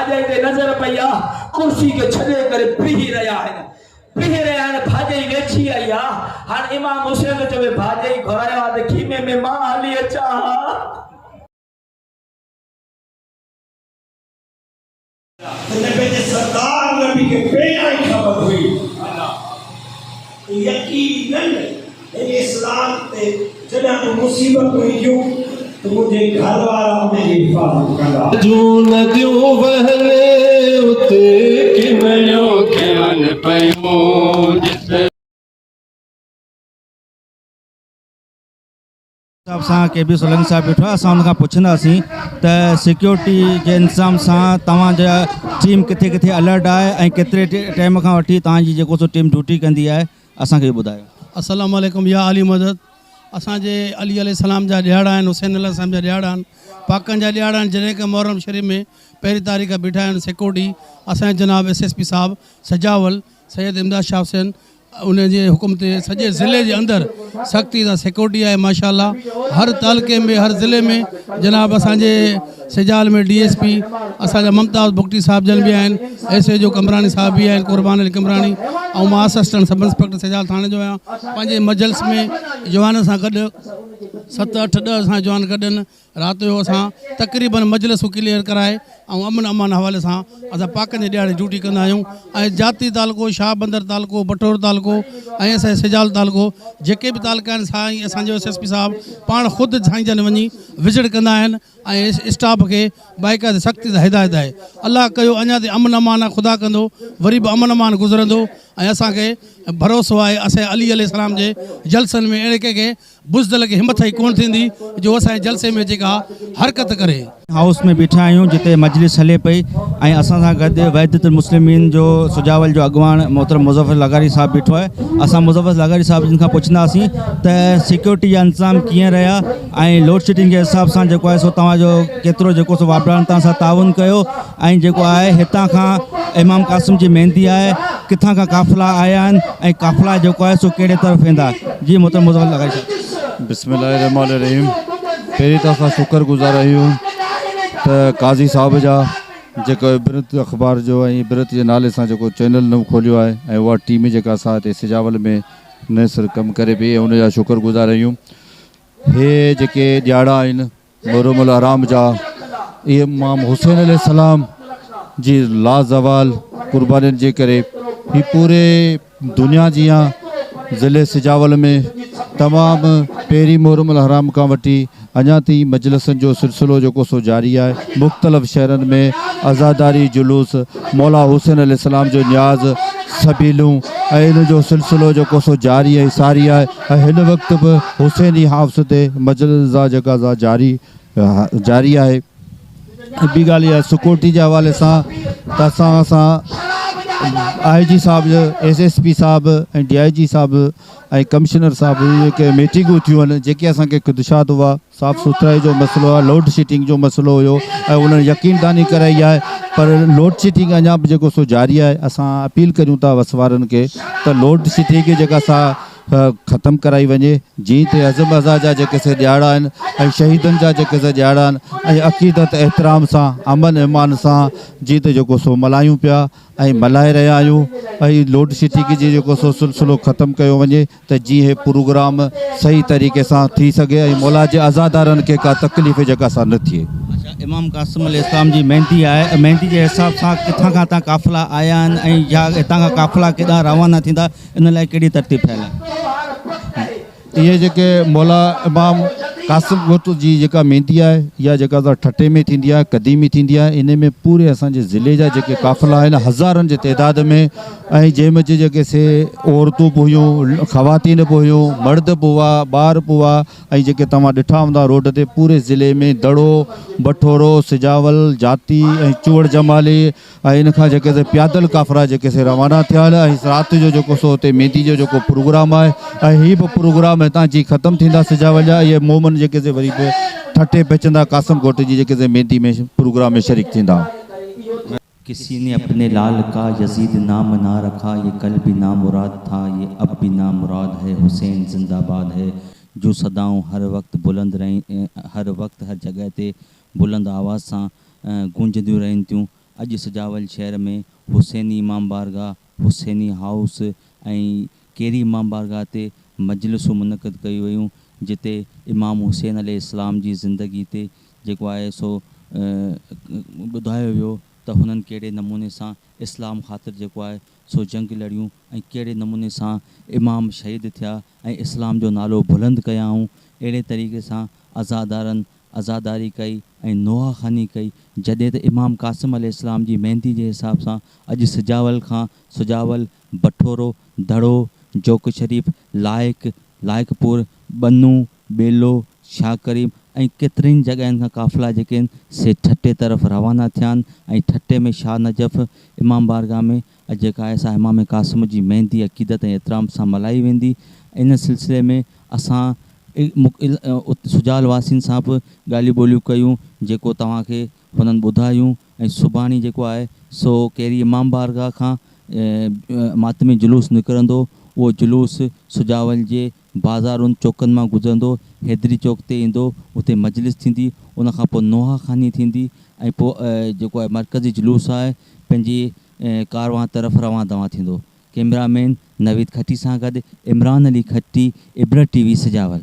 भाॼाई ते नज़र पई आहे कुर्सी खे छॾे करे बीही रहिया आहिनि भाॼाई वेठी आई आहे। हाणे इमाम हुसैन चवे भाॼाई घुरायो आहे त खीमे में मां हली अचां। सरदार नबी के पहिरियां ई ख़बर हुई यकीनन इस्लाम ते जॾहिं को मुसीबत ईंदियूं तो मुझे घर वाला मेरी हिफाज़त कंदा। जो नदियों वहले उते किवयो ध्यान पयो जिते सां के बी सोलंकी साहब वेठो आहे। असां उनखां पुछंदासीं त सिक्योरिटी जे इंतज़ाम सां तव्हांजा टीम किथे किथे अलर्ट आहे ऐं केतिरे टाइम खां वठी तव्हांजी जेको सो टीम ड्यूटी कंदी आहे, असांखे ॿुधायो। अस्सलाम वालेकुम या अली मदद। असांजे अली अलैहिस्सलाम जा ॾियारा आहिनि, हुसैन अलैहिस्सलाम जा ॾियारा आहिनि, पाकनि जा ॾियारा आहिनि। जॾहिं की मुहर्रम शरीफ़ में पहिरीं तारीख़ बीठा आहिनि सिक्योरिटी असांजे जनाब SSP साहब सजावल सैयद इमदाद शाह हुसैन उन जे हुकुम ते सॼे ज़िले जे अंदरि सख़्ती सां सिक्योरिटी आहे माशाअल्लाह। हर तालुके में हर ज़िले में जनाब असांजे सिजाल में DSP असांजा मुमताज़ बुगटी साहब जन बि आहिनि, SHO कमरानी साहब बि आहिनि, कुर्बान अली कमरानी, ऐं मां असिस्टेंट सब इंस्पेक्टर सिजाल थाणे जो आहियां। पंहिंजे मजलिस में जवान सां गॾु 7, 8, 10 असां जवान गॾनि राति जो असां तक़रीबन मजलिसूं क्लियर कराए ऐं अमन अमान हवाले सां असां पाकनि जे ॾियारे ड्यूटी कंदा आहियूं। ऐं जाती तालुको, शाह बंदर तालुको, बटोर तालुको ऐं असांजे सिजाल तालुको जेके बि तालुका आहिनि साईं असांजो SSP साहब पाण ख़ुदि साईं जन वञी विज़िट कंदा आहिनि ऐं स्टाफ खे बाक़ाइदा सख़्ती सां हिदायत आहे। अलाह कयो अञा ते अमन अमान आहे, ख़ुदा कंदो वरी बि अमन अमान गुज़रंदो। ऐं असांखे भरोसो आहे असांजे अली अलैहिस्सलाम जे जलसनि में अहिड़े कंहिंखे बुज़दिल खे हिमत ई कोन थींदी जो असांजे जलसे में जेका हरकत करे। हाउस में बीठा आहियूं जिते मजलिस हले पई ऐं असां सां गॾु वहदतुल मुस्लिमीन जो सुजावल जो अॻवान मोहतरम मुज़फ़र लगारी साहब बीठो आहे। असां मुज़फ़र लगारी साहब जिन खां पुछंदासीं त सिक्योरिटी जा इंतज़ाम कीअं रहिया ऐं लोड शेडिंग जे हिसाब सां जेको आहे सो तव्हांजो केतिरो जेको सो वापराइण सां ताउन कयो ऐं जेको आहे हितां खां इमाम क़ासिम जी मेहंदी आहे किथां खां काफ़िला आया आहिनि ऐं काफ़िला जेको आहे सो कहिड़े तरफ़ वेंदा। जी मोहतरम मुज़फ़र लगारी साहब। बिस्मिल्लाहिर्रहमानिर्रहीम। पहिरीं त असां शुक्रगुज़ार आहियूं त काज़ी साहब जा जेको इबरत अख़बार जो ऐं इबरत जे नाले सां जेको चैनल नओं खोलियो आहे ऐं उहा टीम जेका असां हिते सिजावल में नसर कमु करे पई उनजा शुक्रगुज़ार आहियूं। हे जेके ॾियारा आहिनि मुहर्रमुल हराम जा इहे इमाम हुसैन अलैहिस्सलाम जी लाज़वाल कुर्बानियुनि जे करे ही पूरे दुनिया जी ज़िले सिजावल में तमामु पहिरीं मुहर्रमुल हराम खां वठी अञा ताईं मजलिसनि जो सिलसिलो जेको सो जारी आहे। मुख़्तलिफ़ शहरनि में आज़ादारी जुलूस मौला हुसैन अलैहिस्सलाम जो न्याज़ सबीलूं ऐं इन जो सिलसिलो जेको सो जारी ऐं सारी आहे। ऐं हिन वक़्तु बि हुसैनी हाफ़्ज़ ते मजलिस जेका जारी आहे। ॿी ॻाल्हि इहा सिक्योरिटी जे हवाले सां त असां IG साहब SSP साहब ऐं DIG साहब ऐं कमिश्नर साहब जेके मीटिंगूं थियूं आहिनि जेके असांखे ख़ुदशात हुआ साफ़ सुथराई जो मसइलो आहे, लोड शेडिंग जो मसइलो हुयो ऐं उन्हनि यकीनदानी कराई आहे पर लोड शेडिंग अञा बि जेको सो जारी आहे। असां अपील करियूं था वसवारनि खे त लोड शेडिंग जेका असां ख़तमु कराई वञे जीअं त अज़म अज़ा जा जेके से ॾियारा आहिनि ऐं शहीदनि जा जेके से ॾियारा आहिनि ऐं अक़ीदत एतिराम सां अमन ईमान सां जीअं त जेको सो मल्हायूं पिया ऐं मल्हाए रहिया आहियूं ऐं लोड शेडिंग जी जेको सो सिलसिलो ख़तमु कयो वञे त जीअं हे प्रोग्राम सही तरीक़े सां थी सघे ऐं मौला जे अज़ादारनि खे का तकलीफ़ जेका सां न थिए। इमाम क़ासिम अलैहिस्सलाम जी मेहंदी आहे, मेहंदी जे हिसाब सां किथां खां तव्हां काफ़िला आया आहिनि ऐं या हितां खां काफ़िला केॾांहुं रवाना थींदा इन लाइ कहिड़ी तरतीब ठहियल आहे? ये जेके मौला इमाम कासिम ॻोठ जी जेका मेहंदी आहे या जेका ठटे में थींदी आहे क़दीमी थींदी आहे इन में पूरे असांजे ज़िले जा जेके काफ़िला आहिनि हज़ारनि जे तइदाद में ऐं जंहिंमें जेके से औरतूं बि हुयूं ख़वातीन बि हुयूं मर्द बि हुआ ॿार बि हुआ ऐं जेके तव्हां ॾिठा हूंदा रोड ते पूरे ज़िले में दड़ो बठोरो सिजावल जाती ऐं चूड़ जमाली ऐं इन खां जेके से प्यादल काफ़िला जेके से रवाना थिया आहिनि ऐं राति जो जेको सो हुते मेहंदी जो जेको प्रोग्राम आहे ऐं हीअ बि प्रोग्राम हितां जी ख़तमु थींदा सिजावल जा इहे मोमन जेके से वरी बि ठटे पचंदा कासिम ॻोठ जी जेके से मेहंदी में प्रोग्राम में शरीक थींदा। किसी ने अपने लाल का यजीद नाम ना रखा, ये कल भी नामुराद था, ये अब भी नामुराद है, हुसैन जिंदाबाद है। जो सदाऊं हर वक्त हर जगह ते बुलंद आवाज़ सां गूंजदियूं रहनि थियूं अॼु सजावल शहर में हुसैनी इमाम बारगाह, हुसैनी हाउस ऐं केरी इमाम बारगाह ते मजलिसूं मुनक़द कयूं वयूं, जिते इमाम हुसैन अलैहिस्सलाम जी ज़िंदगी ते जेको आहे सो ॿुधायो वियो त हुननि कहिड़े नमूने सां इस्लाम ख़ातिर जेको आहे सो जंग लड़ियूं ऐं कहिड़े नमूने सां इमाम शहीद थिया ऐं इस्लाम जो नालो बुलंद कयाऊं। अहिड़े तरीक़े सां आज़ादारी कई ऐं नोआखानी कई, जॾहिं त इमाम क़ासिम अलैहिस्सलाम जी मेहंदी जे हिसाब सां अॼु सुजावल, बठोरो, दड़ो, जोक शरीफ़, लाइकपुर, बनू, बेलो, शाकरीम ऐं केतिरनि जॻहियुनि खां काफ़िला जेके आहिनि से ठटे तरफ़ रवाना थिया आहिनि ऐं ठटे में शाह नजफ़ इमाम बारगाह में अॼु जेका आहे सा इमाम क़ासिम जी मेहंदी अक़ीदत ऐं एतिराम सां मल्हाई वेंदी। इन सिलसिले में असां सुजाल वासियुनि सां बि ॻाल्हियूं ॿोलियूं कयूं, जेको तव्हांखे हुननि ॿुधायूं ऐं सुभाणे जेको आहे सो कहिड़ी इमाम बारगाह खां मातमी जुलूस निकिरंदो। उहो जुलूस सुजावल जे बाज़ारुनि चौकनि मां गुज़रंदो, हैदरी चौक ते ईंदो, उते मजलिस थींदी, उनखां पोइ नोहाखानी थींदी ऐं पोइ जेको आहे मरकज़ी जुलूस आहे पंहिंजी कारवां तरफ़ रवां दवां थींदो। कैमरामैन नवीद खट्टी सां गॾु इमरान अली खट्टी, इब्रत TV सजावल।